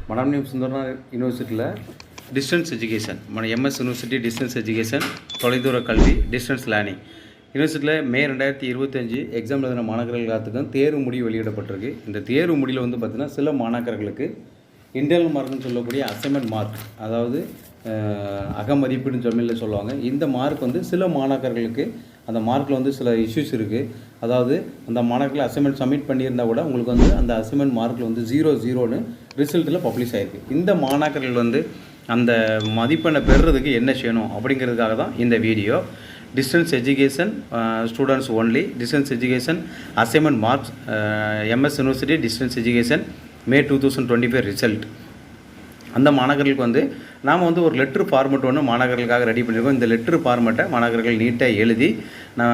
மனோன்மணியம் சுந்தரனார் யூனிவர்சிட்டியில் distance education MS university distance education தொலைதூர கல்வி டிஸ்டன்ஸ் லேர்னிங் யூனிவர்சிட்டியில் மே 2025 எக்ஸாம் எழுதின மாணவர்கள் எல்லாத்துக்கும் தேர்வு முடிவு வெளியிடப்பட்டிருக்கு. இந்த தேர்வு முடிவில் வந்து பார்த்திங்கன்னா சில மாணாக்கர்களுக்கு இன்டர்னல் மார்க்னு சொல்லக்கூடிய அசைன்மெண்ட் மார்க், அதாவது அகமதிப்பீடுன்னு தமிழில் சொல்லுவாங்க. இந்த மார்க் வந்து சில மாணாக்கர்களுக்கு அந்த மார்க்கில் வந்து சில இஷ்யூஸ் இருக்குது. அதாவது அந்த மாணவர்கள் அசைன்மெண்ட் சப்மிட் பண்ணியிருந்தால் கூட உங்களுக்கு வந்து அந்த அசைன்மெண்ட் மார்க்கில் வந்து 0 ரிசல்ட்டில் பப்ளிஷ் ஆகிருக்கு. இந்த மாணாக்கர்கள் வந்து அந்த மதிப்பெண்ணை பெறுறதுக்கு என்ன செய்யணும் அப்படிங்கிறதுக்காக தான் இந்த வீடியோ. Distance education students only, distance education assignment marks, MS university distance education May 2025 result. அந்த மாணவர்களுக்கு வந்து நாம் வந்து ஒரு லெட்ரு ஃபார்மெட் ஒன்று மாணவர்களுக்காக ரெடி பண்ணியிருக்கோம். இந்த லெட்ரு ஃபார்மெட்டை மாணவர்கள் நீட்டாக எழுதி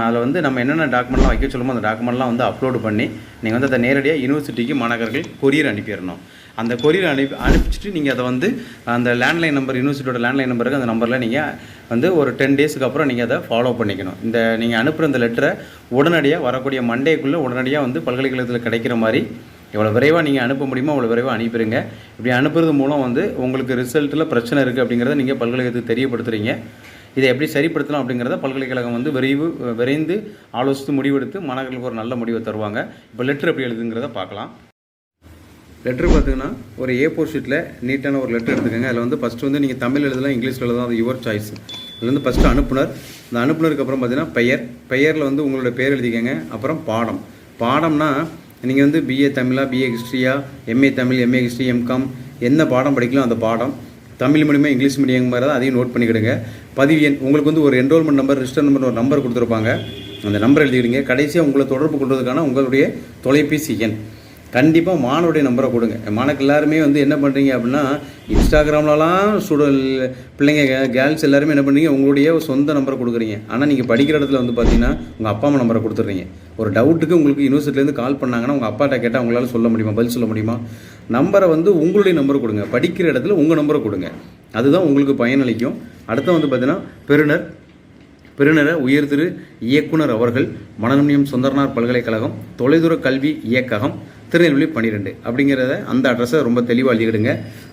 அதில் வந்து நம்ம என்னென்ன டாக்குமெண்ட்லாம் வைக்க சொல்லுமோ அந்த டாக்குமெண்ட்லாம் வந்து அப்லோடு பண்ணி நீங்கள் வந்து அதை நேரடியாக யூனிவர்சிட்டிக்கு மாணவர்கள் கொரியர் அனுப்பிடணும். அந்த கொரியர் அனுப்பிச்சிட்டு நீங்கள் அதை வந்து அந்த லேண்ட்லைன் நம்பர், யூனிவர்சிட்டியோட லேண்ட்லைன் நம்பருக்கு அந்த நம்பரில் நீங்கள் வந்து ஒரு 10 டேஸுக்கு அப்புறம் நீங்கள் அதை ஃபாலோ பண்ணிக்கணும். இந்த நீங்கள் அனுப்புகிற இந்த லெட்டரை உடனடியாக வரக்கூடிய மண்டேக்குள்ளே உடனடியாக வந்து பல்கலைக்கழகத்தில் கிடைக்கிற மாதிரி எவ்வளோ விரைவாக நீங்கள் அனுப்ப முடியுமோ அவ்வளோ விரைவாக அனுப்பிடுங்க. இப்படி அனுப்புறது மூலம் வந்து உங்களுக்கு ரிசல்ட்டில் பிரச்சனை இருக்குது அப்படிங்கிறத நீங்கள் பல்கலைக்கழகத்துக்கு தெரியப்படுத்துகிறீங்க. இதை எப்படி சரிப்படுத்தலாம் அப்படிங்கிறத பல்கலைக்கழகம் வந்து விரைந்து ஆலோசித்து முடிவெடுத்து மாணவர்களுக்கு ஒரு நல்ல முடிவை தருவாங்க. இப்போ லெட்டர் எப்படி எழுதுங்கிறத பார்க்கலாம். லெட்ரு பார்த்திங்கன்னா ஒரு A4 ஷீட்டில் நீட்டான ஒரு லெட்டர் எடுத்துக்கோங்க. அதில் வந்து ஃபஸ்ட்டு வந்து நீங்கள் தமிழ் எழுதலாம், இங்கிலீஷில் எழுதலாம், அது யுவர் சாய்ஸ். அதில் வந்து ஃபஸ்ட்டு அனுப்புனர், அந்த அனுப்புனருக்கு அப்புறம் பார்த்தீங்கன்னா பெயரில் வந்து உங்களோட பேர் எழுதிக்கங்க. அப்புறம் பாடம்னா நீங்கள் வந்து BA தமிழா, BA ஹிஸ்ட்ரியா, MA Tamil, MA history, MCom என்ன பாடம் படிக்கலாம் அந்த பாடம், தமிழ் மீடியமாக இங்கிலீஷ் மீடியம் மாதிரி தான், அதையும் நோட் பண்ணிக்கிடுங்க. பதிவு எண் உங்களுக்கு வந்து ஒரு என்ரோல்மெண்ட் நம்பர், ரிஜிஸ்டர் நம்பர் ஒரு நம்பர் கொடுத்துருப்பாங்க, அந்த நம்பர் எழுதிக்கிடுங்க. கடைசியாக உங்களை தொடர்பு கொள்வதற்கான உங்களுடைய தொலைபேசி எண் கண்டிப்பாக மாணவருடைய நம்பரை கொடுங்க. மாணவர்கள் எல்லாருமே வந்து என்ன பண்ணுறீங்க அப்படின்னா இன்ஸ்டாகிராம்லலாம் பிள்ளைங்க கேர்ள்ஸ் எல்லாருமே என்ன பண்ணுறீங்க, உங்களுடைய சொந்த நம்பரை கொடுக்குறீங்க. ஆனால் நீங்கள் படிக்கிற இடத்துல வந்து பார்த்தீங்கன்னா உங்கள் அப்பா அம்மா நம்பரை கொடுத்துட்றீங்க. ஒரு டவுட்டுக்கு உங்களுக்கு யூனிவர்சிட்டிலேருந்து கால் பண்ணாங்கன்னா உங்கள் அப்பாட்ட கேட்டால் உங்களால் சொல்ல முடியுமா, பதில் சொல்ல முடியுமா? நம்பரை வந்து உங்களுடைய நம்பரை கொடுங்க, படிக்கிற இடத்துல உங்கள் நம்பரை கொடுங்க, அதுதான் உங்களுக்கு பயனளிக்கும். அடுத்து வந்து பார்த்தீங்கன்னா பெருநர உயர்திரு இயக்குனர் அவர்கள், மனோன்மணியம் சுந்தரனார் பல்கலைக்கழகம், தொலைதூர கல்வி இயக்ககம், திருநெல்வேலி 12 அப்படிங்கிறத அந்த அட்ரஸை ரொம்ப தெளிவாக எழுதிக்கிடுங்க.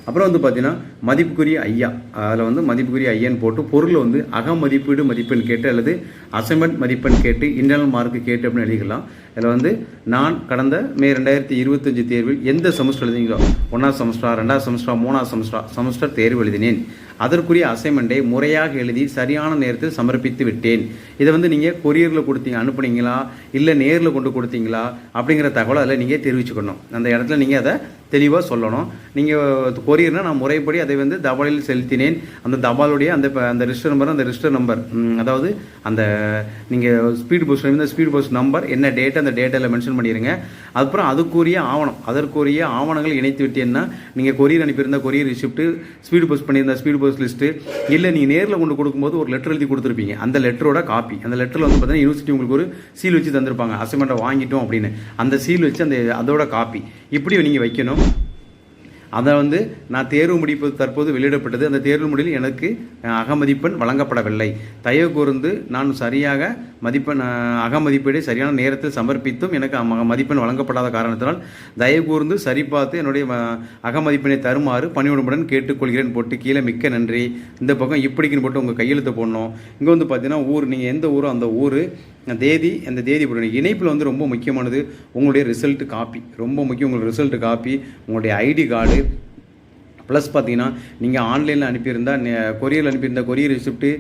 அப்புறம் வந்து பார்த்தீங்கன்னா மதிப்புக்குரிய ஐயா, அதில் வந்து மதிப்புக்குரிய ஐயான்னு போட்டு பொருள் வந்து அகமதிப்பீடு மதிப்பெண் கேட்டு அல்லது அசைன்மெண்ட் மதிப்பெண் கேட்டு இன்டர்னல் மார்க்கு கேட்டு அப்படின்னு எழுதிக்கலாம். இதில் வந்து நான் கடந்த மே 2025 தேர்வில் எந்த செமஸ்டர் எழுதிங்களோ, 1ஆம் செமஸ்டர், 2ஆம் செமஸ்டர், 3ஆம் செமஸ்டர் தேர்வு எழுதினேன். அதற்குரிய அசைன்மெண்ட்டை முறையாக எழுதி சரியான நேரத்தில் சமர்ப்பித்து விட்டேன். இதை வந்து நீங்கள் கொரியரில் அனுப்புனீங்களா இல்லை நேரில் கொண்டு கொடுத்தீங்களா அப்படிங்கிற தகவலை அதில் நீங்கள் தெரிவிச்சுக்கணும். அந்த இடத்துல நீங்கள் அதை தெளிவாக சொல்லணும். நீங்கள் கொரியர்னால் நான் முறைப்படி அதை வந்து தபாலில் செலுத்தினேன். அந்த தபாலுடைய அந்த ரிஜிஸ்டர் நம்பர் அதாவது அந்த நீங்கள் ஸ்பீட் போஸ்ட் நம்பர் என்ன டேட், அந்த டேட்டில் மென்ஷன் பண்ணிடுங்க. அப்புறம் அதற்குரிய ஆவணங்கள் இணைத்து விட்டேன்னா நீங்கள் கொரியர் அனுப்பியிருந்த கொரியர் ரிசிப்ட், ஸ்பீட் போஸ்ட் பண்ணியிருந்த ஸ்பீட் போஸ்ட் லிஸ்ட்டு, இல்லை நீங்கள் நேரில் கொண்டு கொடுக்கும்போது ஒரு லெட்டர் எழுதி கொடுத்துருப்பீங்க, அந்த லெட்டரோட காப்பி. அந்த லெட்டரில் வந்து பார்த்தீங்கன்னா யூனிவர்சிட்டி உங்களுக்கு ஒரு சீல் வச்சு தந்திருப்பாங்க, அசைன்மெண்ட்டை வாங்கிட்டோம் அப்படின்னு. அந்த சீல் வச்சு அதோட காப்பி இப்படி நீங்கள் வைக்கணும். அதை வந்து நான் தேர்வு முடிப்பு தற்போது வெளியிடப்பட்டது, அந்த தேர்வு முடிவில் எனக்கு அகமதிப்பெண் வழங்கப்படவில்லை. தயவு கூர்ந்து நான் சரியாக அகமதிப்பீடை சரியான நேரத்தில் சமர்ப்பித்தும் எனக்கு மதிப்பெண் வழங்கப்படாத காரணத்தினால் தயவு கூர்ந்து சரிபார்த்து என்னுடைய அகமதிப்பெண்ணை தருமாறு பணிவுடன் கேட்டுக்கொள்கிறேன் போட்டு கீழே மிக்க நன்றி. இந்த பக்கம் இப்படிக்குன்னு போட்டு உங்கள் கையெழுத்து போடணும். இங்கே வந்து பார்த்தீங்கன்னா ஊர், நீங்கள் எந்த ஊரோ அந்த ஊர், தேதி, அந்த தேதி போடணும். இணைப்பில் வந்து ரொம்ப முக்கியமானது உங்களுடைய ரிசல்ட் காப்பி, ரொம்ப முக்கியம். உங்களுக்கு ரிசல்ட் காப்பி, உங்களுடைய ஐடி கார்டு, ப்ளஸ் பார்த்தீங்கன்னா நீங்கள் ஆன்லைனில் அனுப்பியிருந்தால் கொரியரில் அனுப்பியிருந்த கொரியர் ரிசிப்ட்டு,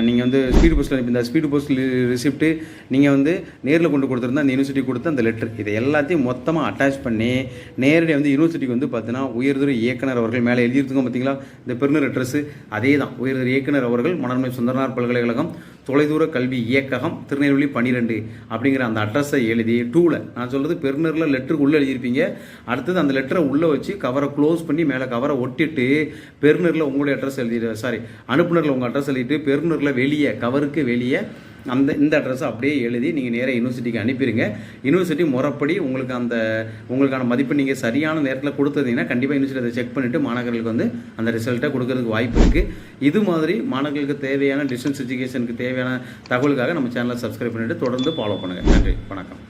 நீங்கள் வந்து ஸ்பீடு போஸ்ட்டில் அனுப்பியிருந்த ஸ்பீடு போஸ்ட் ரிசிப்ட்டு, நீங்கள் வந்து நேரில் கொண்டு கொடுத்துருந்தா அந்த யூனிவர்சிட்டி கொடுத்த அந்த லெட்டர், இதை எல்லாத்தையும் மொத்தமாக அட்டாச் பண்ணி நேரடியாக வந்து யூனிவர்சிட்டிக்கு வந்து பார்த்தீங்கன்னா உயர்திரு இயக்குனர் அவர்கள் மேலே எழுதியிருக்கோம் பார்த்தீங்களா, இந்த பெருநர் அட்ரஸ் அதே தான். உயர்திரு இயக்குனர் அவர்கள், மனோன்மணியம் சுந்தரனார் பல்கலைக்கழகம், தொலைதூர கல்வி இயக்ககம், திருநெல்வேலி 12 அப்படிங்கிற அந்த அட்ரஸை எழுதி நான் சொல்கிறது பெருநரில் லெட்டருக்கு உள்ளே எழுதியிருப்பீங்க. அடுத்தது அந்த லெட்டரை உள்ளே வச்சு கவரை க்ளோஸ் பண்ணி மேலே கவரை ஒட்டிட்டு பெருநரில் உங்களுடைய அட்ரஸ் அனுப்புனரில் உங்கள் அட்ரஸ் எழுதிட்டு பெருநரில் வெளியே கவருக்கு வெளியே இந்த அட்ரஸை அப்படியே எழுதி நீங்கள் நேராக யூனிவர்சிட்டிக்கு அனுப்பிடுங்க. யூனிவர்சிட்டி முறைப்படி உங்களுக்கான மதிப்பு நீங்கள் சரியான நேரத்தில் கொடுத்துருந்தீங்கன்னா கண்டிப்பாக யூனிவர்சிட்டி அதை செக் பண்ணிவிட்டு மாணவர்களுக்கு வந்து அந்த ரிசல்ட்டை கொடுக்கறதுக்கு வாய்ப்பு இருக்குது. இது மாதிரி மாணவர்களுக்கு தேவையான டிஸ்டன்ஸ் எஜுகேஷனுக்கு தேவையான தகவலுக்காக நம்ம சேனலை சப்ஸ்கிரைப் பண்ணிவிட்டு தொடர்ந்து ஃபாலோ பண்ணுங்கள். நன்றி, வணக்கம்.